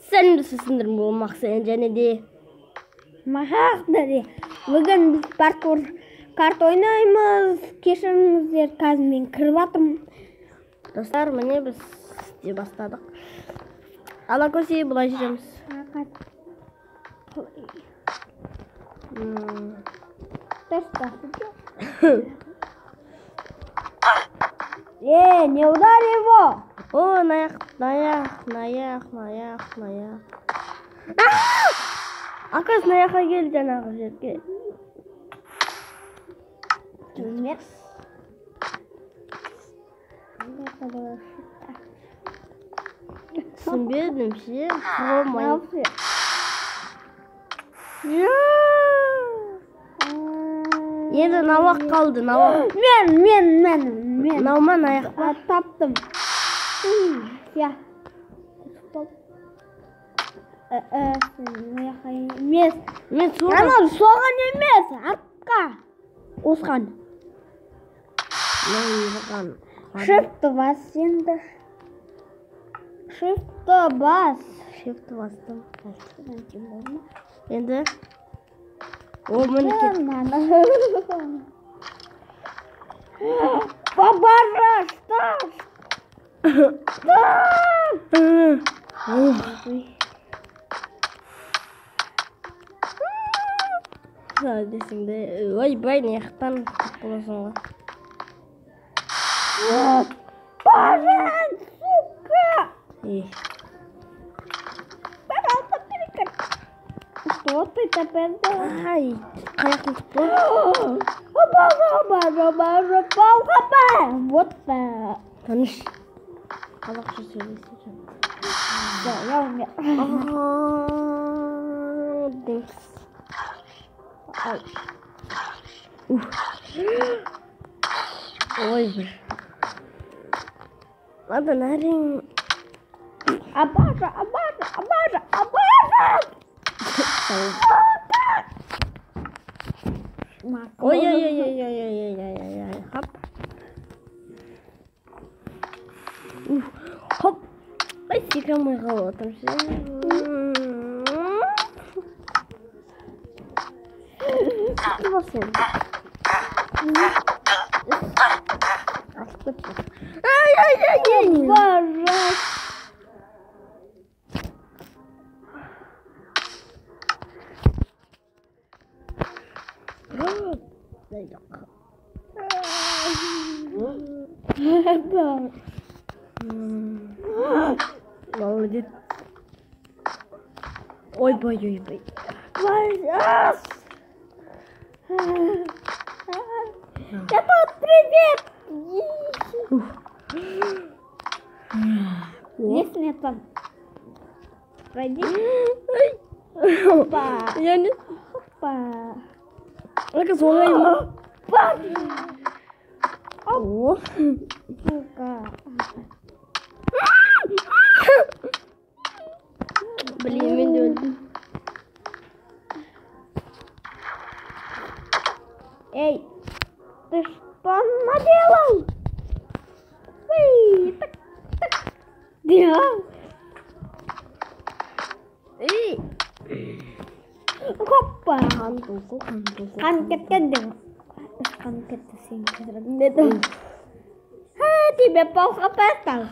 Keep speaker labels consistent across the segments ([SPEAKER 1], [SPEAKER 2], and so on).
[SPEAKER 1] Сәлемдесіздер болмақ сен және де
[SPEAKER 2] Махақтари. Бүгін біз паркур карт ойнаймыз. Кешіріңіздер, қазір мен кіріп жатырмын.
[SPEAKER 1] Достар, міне біз істей бастадық. Ала көсе бұлай жүреміз.
[SPEAKER 2] Не ударь его!
[SPEAKER 1] О, наяқ. Аказ наяққа келді жаңағы жерге.
[SPEAKER 2] Нет.
[SPEAKER 1] Түсінбедім ше. Хромай. Енді науақ қалды, науақ.
[SPEAKER 2] Мен.
[SPEAKER 1] Науман аяқ па?
[SPEAKER 2] Таптым. Я. Емес.
[SPEAKER 1] Мен суға.
[SPEAKER 2] Анау соған емес, артқа. Осқан. Шифті бас енді. Шифті бастым.
[SPEAKER 1] Енді. О, мінекет.
[SPEAKER 2] Бабара, шташ.
[SPEAKER 1] Десіңде, ойбай, неяқтан боласың ғой.
[SPEAKER 2] Баран, сука! Пожалуйста, перекати. Что ты теперь делаешь?
[SPEAKER 1] Ай, қаяқтың тұпы?
[SPEAKER 2] Бал-хапа! Вот так.
[SPEAKER 1] Таныш. Қазақша сөйлесіп.
[SPEAKER 2] Да, я умер.
[SPEAKER 1] Деңіз. Ой, бір. Ладан әрең.
[SPEAKER 2] Абажа!
[SPEAKER 1] Ой. Хап. Хоп. Ай, секамай қалып отырм ше. Басын. Ай.
[SPEAKER 2] Бажа!
[SPEAKER 1] Молодец. Ой.
[SPEAKER 2] Бажас! Я тут, привет! Есть мне там? Пройди. Опа!
[SPEAKER 1] Я не...
[SPEAKER 2] Опа!
[SPEAKER 1] Aka solayım.
[SPEAKER 2] Bak!
[SPEAKER 1] Oh.
[SPEAKER 2] Сука!
[SPEAKER 1] Блин, мен de öldüm.
[SPEAKER 2] Эй! Ты что наделал? Эй! Так. Делал?
[SPEAKER 1] Эй!
[SPEAKER 2] Hoppa!
[SPEAKER 1] Хан
[SPEAKER 2] Қан кеткен де. Қан кетті сен кетірдің деді. Тебе плохо постал.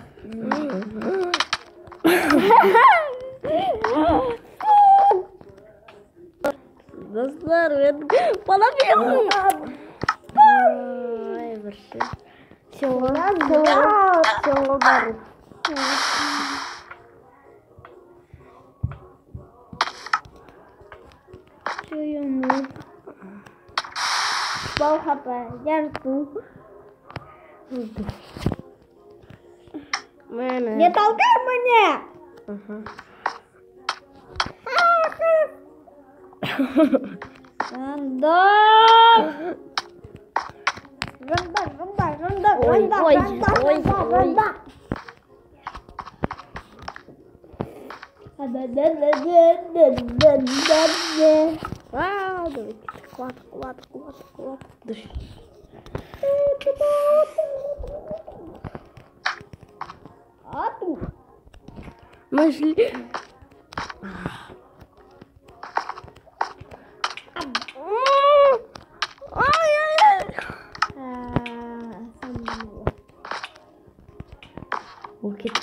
[SPEAKER 1] Достар, мен бала бердім. Ай, бір şey. Сен бар.
[SPEAKER 2] Плохо жертву. Не толкай меня!
[SPEAKER 1] Вау, давай. Клад. Дыш. Мы шли. Ол кетті.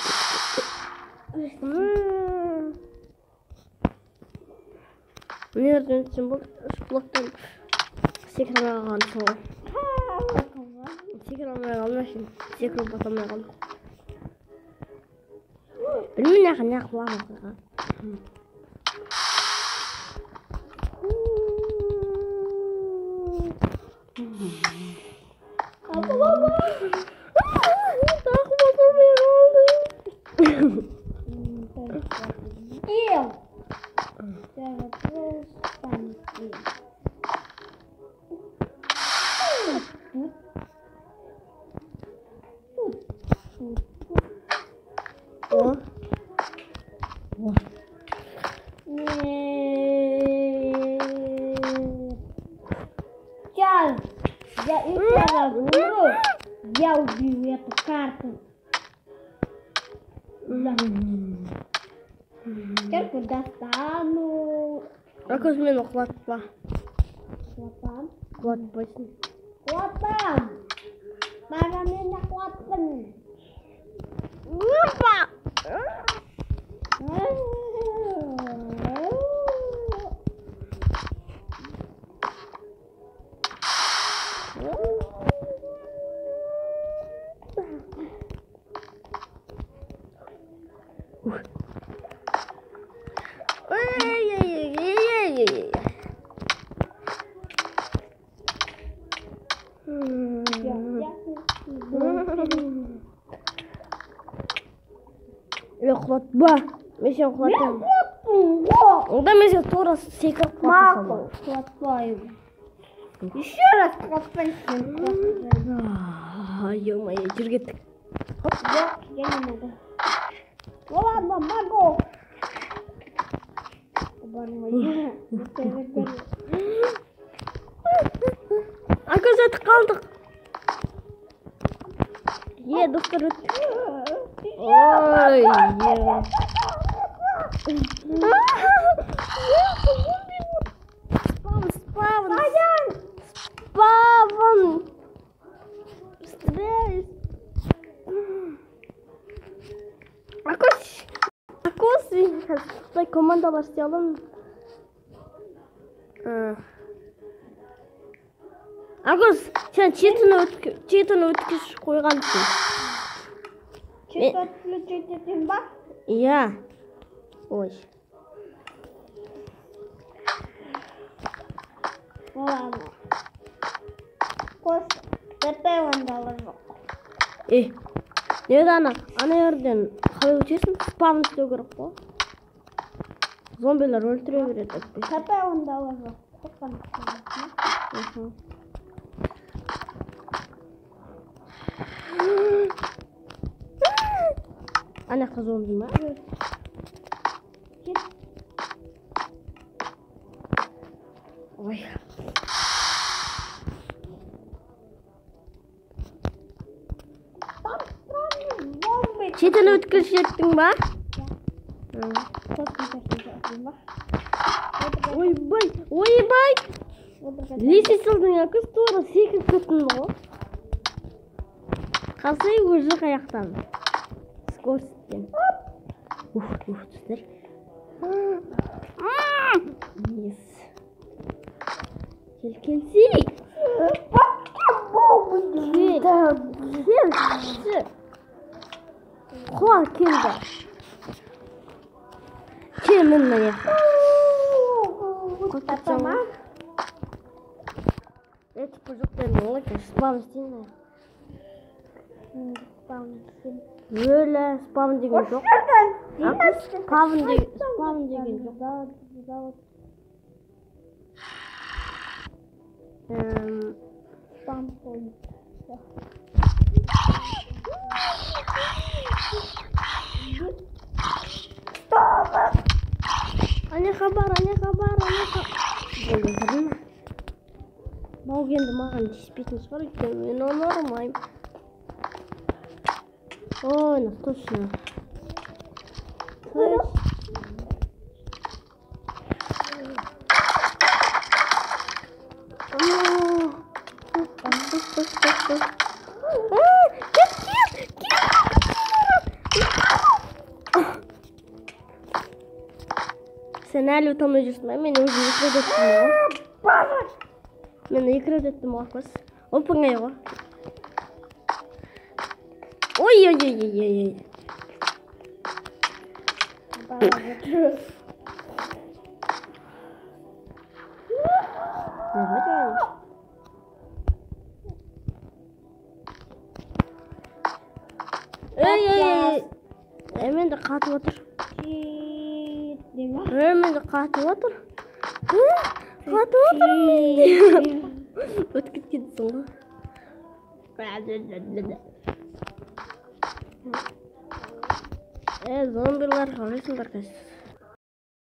[SPEAKER 1] Nereden için bu bloktan sekirmeye kalmışsın ғой. Секіре алмай şimdi. Секіріп бата алмай қалдым. Білмеймін не қыламын оқиға.
[SPEAKER 2] Я убью эту карту. Карту достану.
[SPEAKER 1] Акыз мені құлатпа.
[SPEAKER 2] Құлатам.
[SPEAKER 1] Құлатпайсың.
[SPEAKER 2] Құлатам. Бара мені құлаттың.
[SPEAKER 1] Опа! Құлатпа. Мен сені құлатамын. Онда мен сені тура секіріп құлатасам.
[SPEAKER 2] Құлатпаймын. Еще раз құлатпайсың.
[SPEAKER 1] Ё-моё, жүр кеттік.
[SPEAKER 2] Жоқ, я не могу. Ладно, могу.
[SPEAKER 1] Акыз өтіп қалдық. Достар өттік. Ой, Спавн. Быстрее. Акус, қытай командалар істей аламын. Акус, сен четін өткіз қойғансың.
[SPEAKER 2] Чет отключить ба?
[SPEAKER 1] Иә. Ой.
[SPEAKER 2] Ладно. Қос, ТП ондалы жоқ.
[SPEAKER 1] Не ана жерден қалай өтесің? Спавн істеу керек қой. Зомбилар өлтіре береді.
[SPEAKER 2] ТП ондалы жоқ.
[SPEAKER 1] Ана қыз зомби ма? Ой. Çeten ötkürsеттің ба? Ойбай! Лесе сылдың акыз тура секіріп кеттің ғой. Қалсай өзі қаяқтан. Скорсттен. Түстер. Yes. Келсей. Кел. Құлар келді. Кел мен міне.
[SPEAKER 2] Құттатама.
[SPEAKER 1] Эти пожықтарының олай кәш спавн істейін. Өлі спавн деген жоқ. Спавн деген жоқ.
[SPEAKER 2] Спавн point.
[SPEAKER 1] Ане хабар. Бауг енді маған тиіспейтін шығар, өйткені мен оны ұрмаймын. Ой, точно. Sen әлі ұтылмай жүрсің бе? Мен өзім 2 рет өттім ғой. Мен 2 рет өттім ғой қыз. Оп-оңай ғой. Ой. Ей. Мен де қатып отыр. Мен де қатып отыр. Қатып отыр. Өтіп кеткенсің ғой. Зомбилар қалайсыңдар кәз?